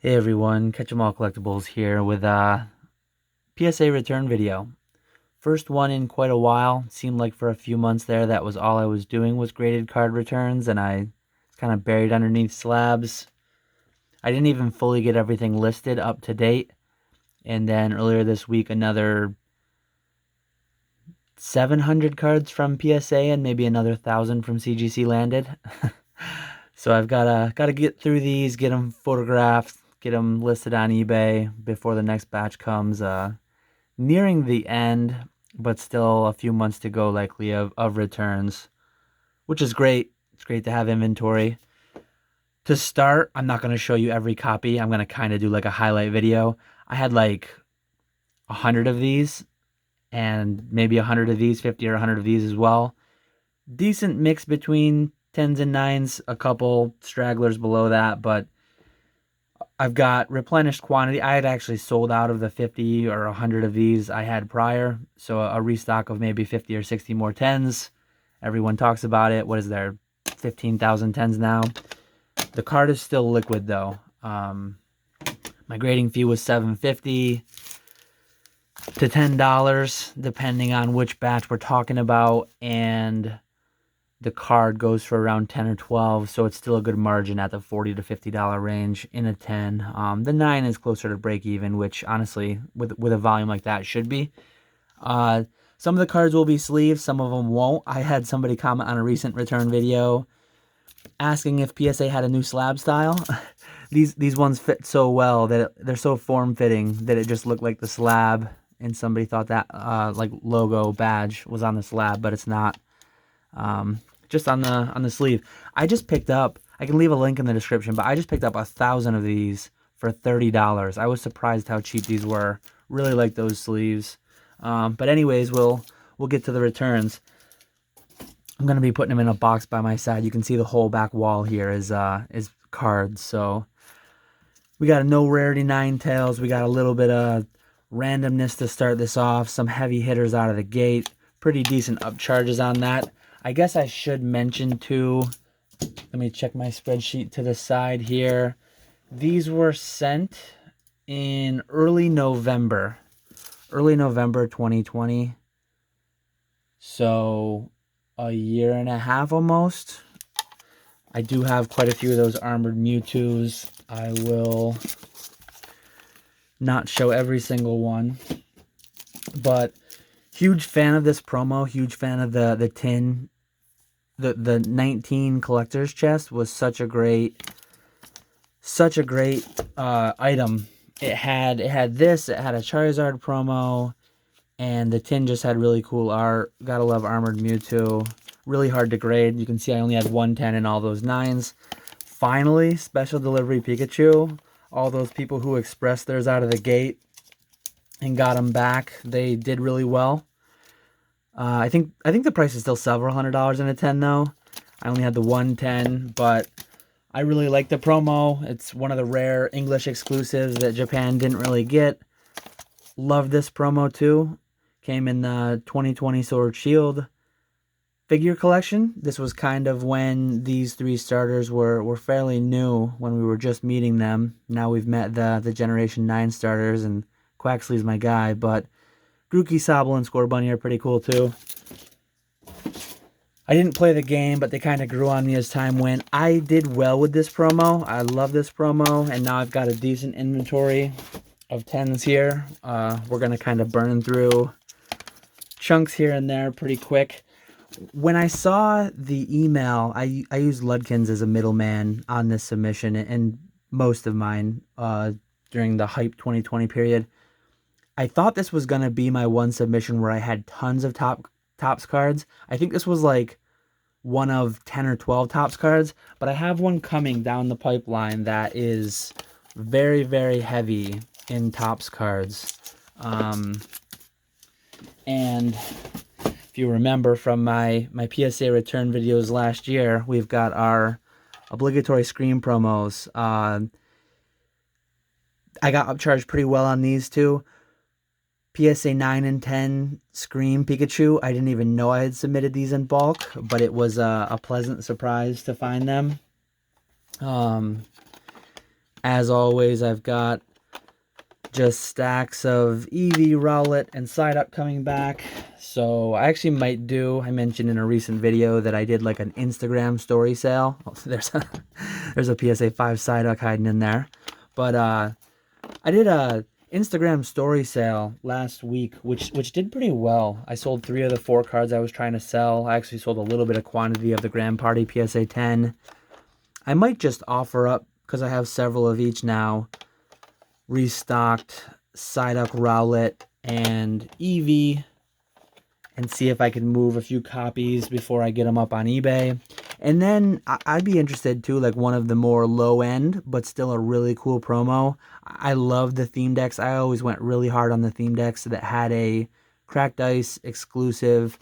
Hey everyone, Catch 'em All Collectibles here with a PSA return video. First one in quite a while. Seemed like for a few months there that was all I was doing was graded card returns, and I kind of buried underneath slabs. I didn't even fully get everything listed up to date. And then earlier this week another 700 cards from PSA and maybe another 1,000 from CGC landed. So I've gotta get through these, get them photographed, get them listed on eBay before the next batch comes. Nearing the end, but still a few months to go likely of returns, which is great. It's great to have inventory. To start, I'm not going to show you every copy. I'm going to kind of do like a highlight video. I had like 100 of these and maybe 100 of these, 50 or 100 of these as well. Decent mix between 10s and 9s, a couple stragglers below that, but I've got replenished quantity. I had actually sold out of the 50 or 100 of these I had prior. So a restock of maybe 50 or 60 more 10s. Everyone talks about it. What is there? 15,000 10s now. The card is still liquid though. My grading fee was $7.50 to $10 depending on which batch we're talking about, and the card goes for around 10 or 12, so it's still a good margin at the $40 to $50 range in a 10. The 9 is closer to break even, which honestly, with a volume like that, should be. Some of the cards will be sleeved, some of them won't. I had somebody comment on a recent return video asking if PSA had a new slab style. These ones fit so well that they're so form-fitting that it just looked like the slab, and somebody thought that like logo badge was on the slab, but it's not. Just on the sleeve. I just picked up, I can leave a link in the description, but I just picked up 1,000 of these for $30. I was surprised how cheap these were. Really like those sleeves. But anyways, we'll get to the returns. I'm gonna be putting them in a box by my side. You can see the whole back wall here is cards. So we got a no rarity 9-tails. We got a little bit of randomness to start this off. Some heavy hitters out of the gate. Pretty decent upcharges on that. I guess I should mention too, let me check my spreadsheet to the side here. These were sent in early November 2020. So a year and a half almost. I do have quite a few of those armored Mewtwo's. I will not show every single one, but huge fan of this promo, huge fan of the tin. The 19 collector's chest was such a great item. It had this, it had a Charizard promo, and the tin just had really cool art. Gotta love armored Mewtwo. Really hard to grade. You can see I only had 110 in all those 9s. Finally, special delivery Pikachu. All those people who expressed theirs out of the gate and got them back, they did really well. I think the price is still several $100s in a 10 though. I only had the 110, but I really like the promo. It's one of the rare English exclusives that Japan didn't really get. Love this promo too. Came in the 2020 Sword Shield figure collection. This was kind of when these three starters were fairly new, when we were just meeting them. Now we've met the Generation 9 starters, and Quaxley's my guy, but Grookey, Sobble, and Scorbunny are pretty cool too. I didn't play the game, but they kind of grew on me as time went. I did well with this promo. I love this promo, and now I've got a decent inventory of 10s here. We're going to kind of burn through chunks here and there pretty quick. When I saw the email, I used Ludkins as a middleman on this submission and most of mine during the Hype 2020 period. I thought this was going to be my one submission where I had tons of Topps cards. I think this was like one of 10 or 12 Topps cards, but I have one coming down the pipeline that is very, very heavy in Topps cards. And if you remember from my PSA return videos last year, we've got our obligatory Scream promos. I got upcharged pretty well on these two. PSA 9 and 10 Scream Pikachu. I didn't even know I had submitted these in bulk, but it was a pleasant surprise to find them. As always, I've got just stacks of Eevee, Rowlet, and Psyduck coming back. So I actually might do, I mentioned in a recent video that I did like an Instagram story sale. Oh, there's a PSA 5 Psyduck hiding in there. But I did a Instagram story sale last week, which did pretty well. I sold 3 of the 4 cards I was trying to sell. I actually sold a little bit of quantity of the Grand Party PSA 10. I might just offer up, because I have several of each now, restocked Psyduck, Rowlet, and Eevee, and see if I can move a few copies before I get them up on eBay. And then I'd be interested too, like one of the more low end, but still a really cool promo. I love the theme decks. I always went really hard on the theme decks that had a Cracked Ice exclusive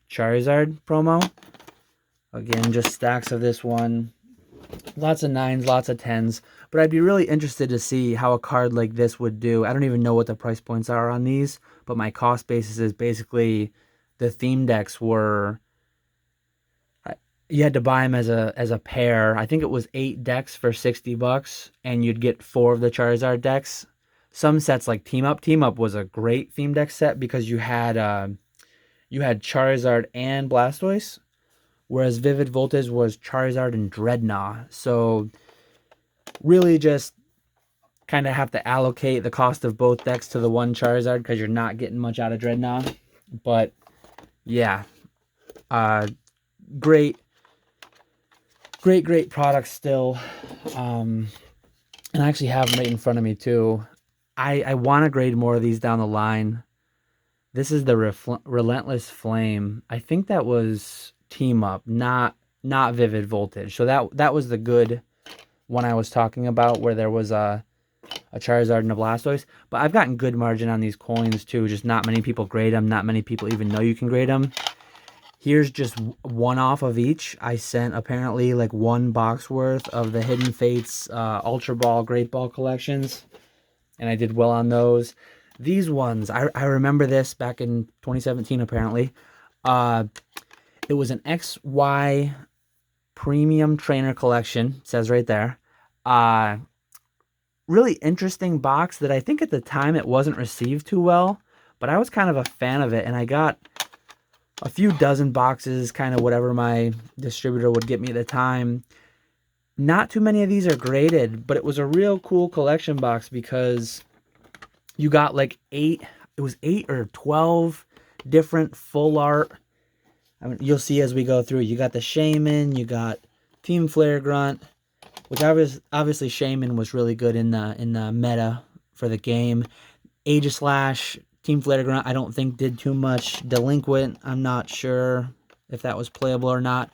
Charizard promo. Again, just stacks of this one. Lots of 9s, lots of 10s. But I'd be really interested to see how a card like this would do. I don't even know what the price points are on these, but my cost basis is basically the theme decks were, you had to buy them as a pair. I think it was 8 decks for $60, and you'd get 4 of the Charizard decks. Some sets like Team Up. Team Up was a great theme deck set because you had Charizard and Blastoise, whereas Vivid Voltage was Charizard and Dreadnought. So really just kind of have to allocate the cost of both decks to the one Charizard because you're not getting much out of Dreadnought. But yeah, great product still. And I actually have them right in front of me too. I want to grade more of these down the line. This is the Relentless Flame. I think that was Team Up, not Vivid Voltage. So that was the good one I was talking about, where there was a Charizard and a Blastoise. But I've gotten good margin on these coins too. Just not many people grade them. Not many people even know you can grade them. Here's just one off of each. I sent apparently like 1 box worth of the Hidden Fates Ultra Ball, Great Ball collections, and I did well on those. These ones, I remember this back in 2017 apparently. It was an XY Premium Trainer Collection, it says right there. Really interesting box that I think at the time it wasn't received too well, but I was kind of a fan of it, and I got a few dozen boxes, kind of whatever my distributor would get me at the time. Not too many of these are graded, but it was a real cool collection box because you got like 8 or 12 different full art. I mean, you'll see as we go through. You got the Shaman, you got Team Flare Grunt, which obviously Shaman was really good in the meta for the game. Aegislash, Team Flare Grunt, I don't think did too much. Delinquent, I'm not sure if that was playable or not.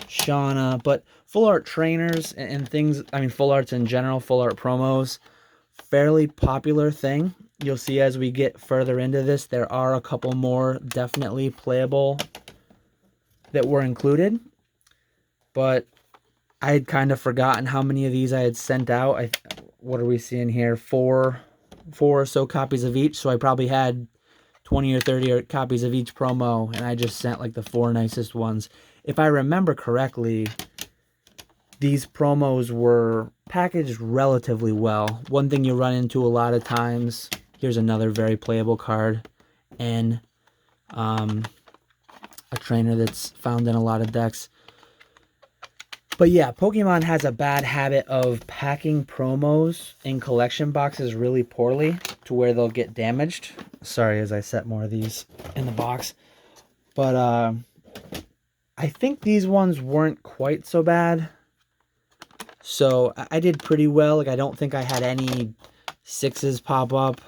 Shauna, but full art trainers and things, I mean full arts in general, full art promos, fairly popular thing. You'll see as we get further into this, there are a couple more definitely playable that were included, but I had kind of forgotten how many of these I had sent out. What are we seeing here? Four or so copies of each, so I probably had 20 or 30 copies of each promo, and I just sent like the 4 nicest ones. If I remember correctly, these promos were packaged relatively well. One thing you run into a lot of times, here's another very playable card, and a trainer that's found in a lot of decks. But yeah, Pokemon has a bad habit of packing promos in collection boxes really poorly to where they'll get damaged. Sorry as I set more of these in the box. But I think these ones weren't quite so bad. So I did pretty well. Like, I don't think I had any 6s pop up.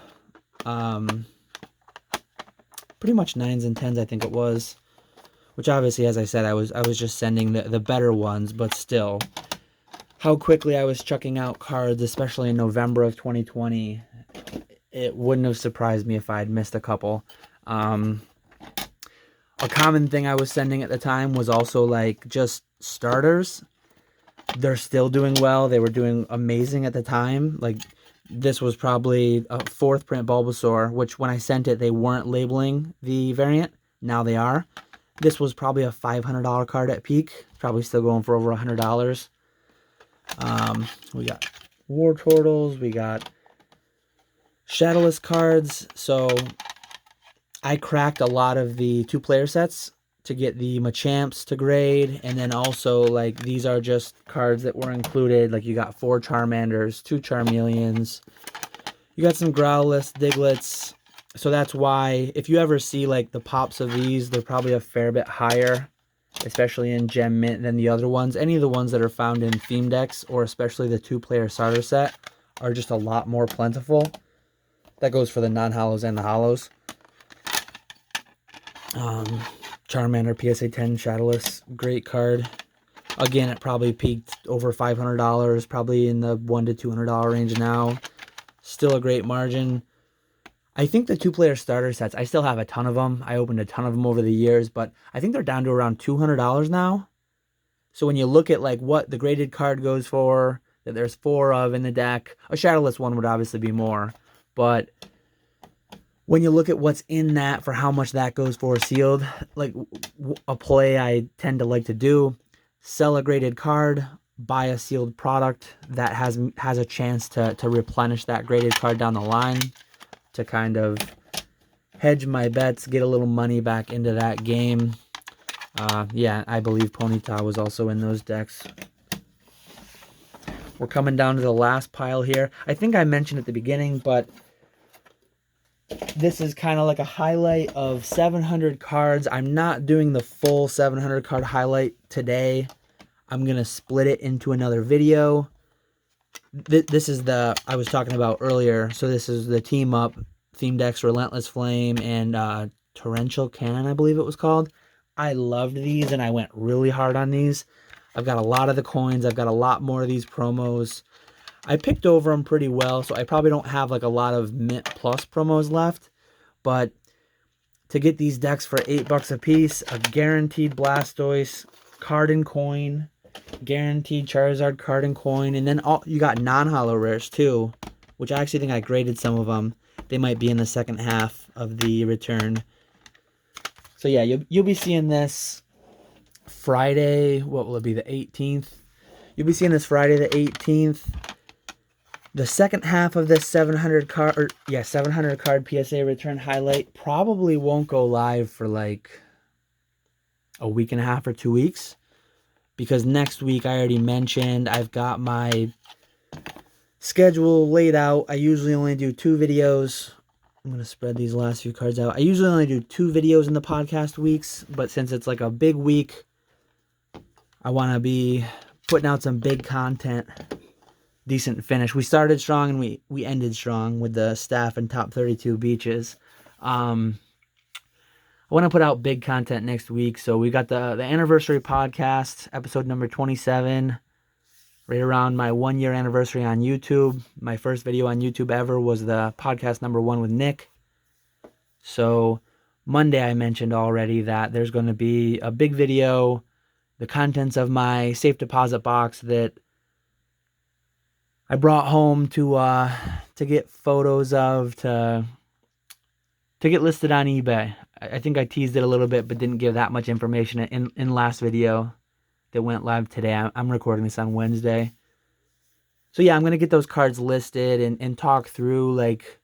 Pretty much 9s and 10s I think it was. Which obviously, as I said, I was just sending the better ones, but still. How quickly I was chucking out cards, especially in November of 2020, it wouldn't have surprised me if I had missed a couple. A common thing I was sending at the time was also like just starters. They're still doing well. They were doing amazing at the time. Like, this was probably a 4th print Bulbasaur, which when I sent it, they weren't labeling the variant. Now they are. This was probably a $500 card at peak. Probably still going for over $100. We got War Turtles. We got Shadowless cards. So I cracked a lot of the 2-player sets to get the Machamps to grade, and then also, like, these are just cards that were included. Like, you got 4 Charmanders, 2 Charmeleons, you got some Growlithe, Diglets. So that's why, if you ever see, like, the pops of these, they're probably a fair bit higher, especially in Gem Mint, than the other ones. Any of the ones that are found in theme decks, or especially the 2-player starter set, are just a lot more plentiful. That goes for the non-hollows and the hollows. Charmander PSA 10 Shadowless, great card. Again, it probably peaked over $500, probably in the $100 to $200 range now. Still a great margin. I think the 2-player starter sets, I still have a ton of them. I opened a ton of them over the years, but I think they're down to around $200 now. So when you look at, like, what the graded card goes for, that there's 4 of in the deck, a Shadowless one would obviously be more, but when you look at what's in that for how much that goes for sealed, like, a play I tend to like to do, sell a graded card, buy a sealed product that has a chance to replenish that graded card down the line, to kind of hedge my bets, get a little money back into that game. Yeah, I believe Ponyta was also in those decks. We're coming down to the last pile here. I think I mentioned at the beginning, but this is kind of like a highlight of 700 cards. I'm not doing the full 700 card highlight today. I'm going to split it into another video. This is the, I was talking about earlier. So this is the team up, Theme Decks, Relentless Flame, and Torrential Cannon, I believe it was called. I loved these, and I went really hard on these. I've got a lot of the coins. I've got a lot more of these promos. I picked over them pretty well, so I probably don't have, like, a lot of Mint Plus promos left. But to get these decks for $8 a piece, a guaranteed Blastoise card and coin, guaranteed Charizard card and coin, and then you got non-hollow rares too, which I actually think I graded some of them. They might be in the second half of the return. So yeah, you'll be seeing this Friday. What will it be? The 18th. You'll be seeing this Friday the 18th. The second half of this 700 card PSA return highlight probably won't go live for like a week and a half or 2 weeks, because next week, I already mentioned, I've got my schedule laid out. I usually only do 2 videos. I'm going to spread these last few cards out. I usually only do 2 videos in the podcast weeks, but since it's like a big week, I want to be putting out some big content. Decent finish. We started strong and we ended strong with the staff and top 32 beaches. I want to put out big content next week. So we got the anniversary podcast, episode number 27, right around my 1-year anniversary on YouTube. My first video on YouTube ever was the podcast number 1 with Nick. So Monday I mentioned already that there's going to be a big video, the contents of my safe deposit box that I brought home to get photos of, to get listed on eBay. I think I teased it a little bit, but didn't give that much information in last video that went live today. I'm recording this on Wednesday. So yeah, I'm going to get those cards listed and talk through, like,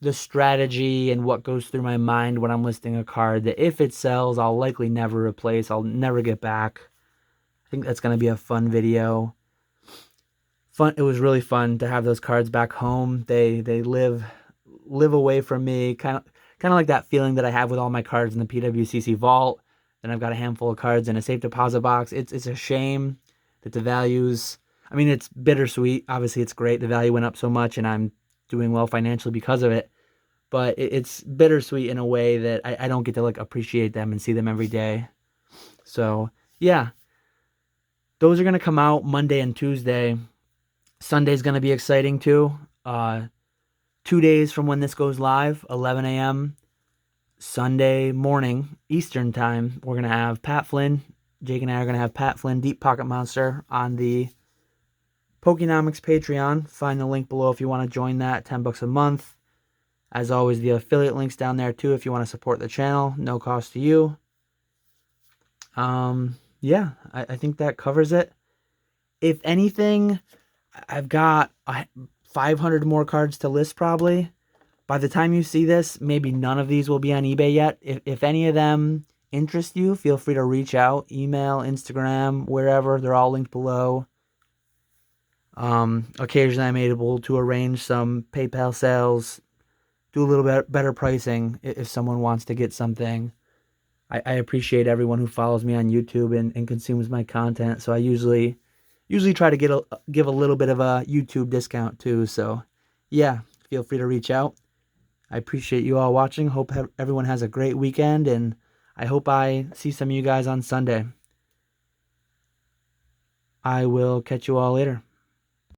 the strategy and what goes through my mind when I'm listing a card that if it sells, I'll likely never replace. I'll never get back. I think that's going to be a fun video. It was really fun to have those cards back home. They live away from me, kind of like that feeling that I have with all my cards in the PWCC vault. Then I've got a handful of cards in a safe deposit box. It's a shame that the values, I mean, it's bittersweet. Obviously, it's great. The value went up so much, and I'm doing well financially because of it. But it's bittersweet in a way that I don't get to, like, appreciate them and see them every day. So yeah, those are gonna come out Monday and Tuesday. Sunday's going to be exciting too. 2 days from when this goes live, 11 a.m. Sunday morning, Eastern time, we're going to have Pat Flynn. Jake and I are going to have Pat Flynn, Deep Pocket Monster, on the Pokenomics Patreon. Find the link below if you want to join that, $10 a month. As always, the affiliate link's down there too if you want to support the channel. No cost to you. Yeah, I think that covers it. If anything, I've got 500 more cards to list probably. By the time you see this, maybe none of these will be on eBay yet. If any of them interest you, feel free to reach out, email, Instagram, wherever. They're all linked below. Occasionally I'm able to arrange some PayPal sales, do a little bit better pricing if someone wants to get something. I appreciate everyone who follows me on YouTube and consumes my content. So I usually try to give a little bit of a YouTube discount too. So yeah, feel free to reach out. I appreciate you all watching. Hope everyone has a great weekend, and I hope I see some of you guys on Sunday. I will catch you all later.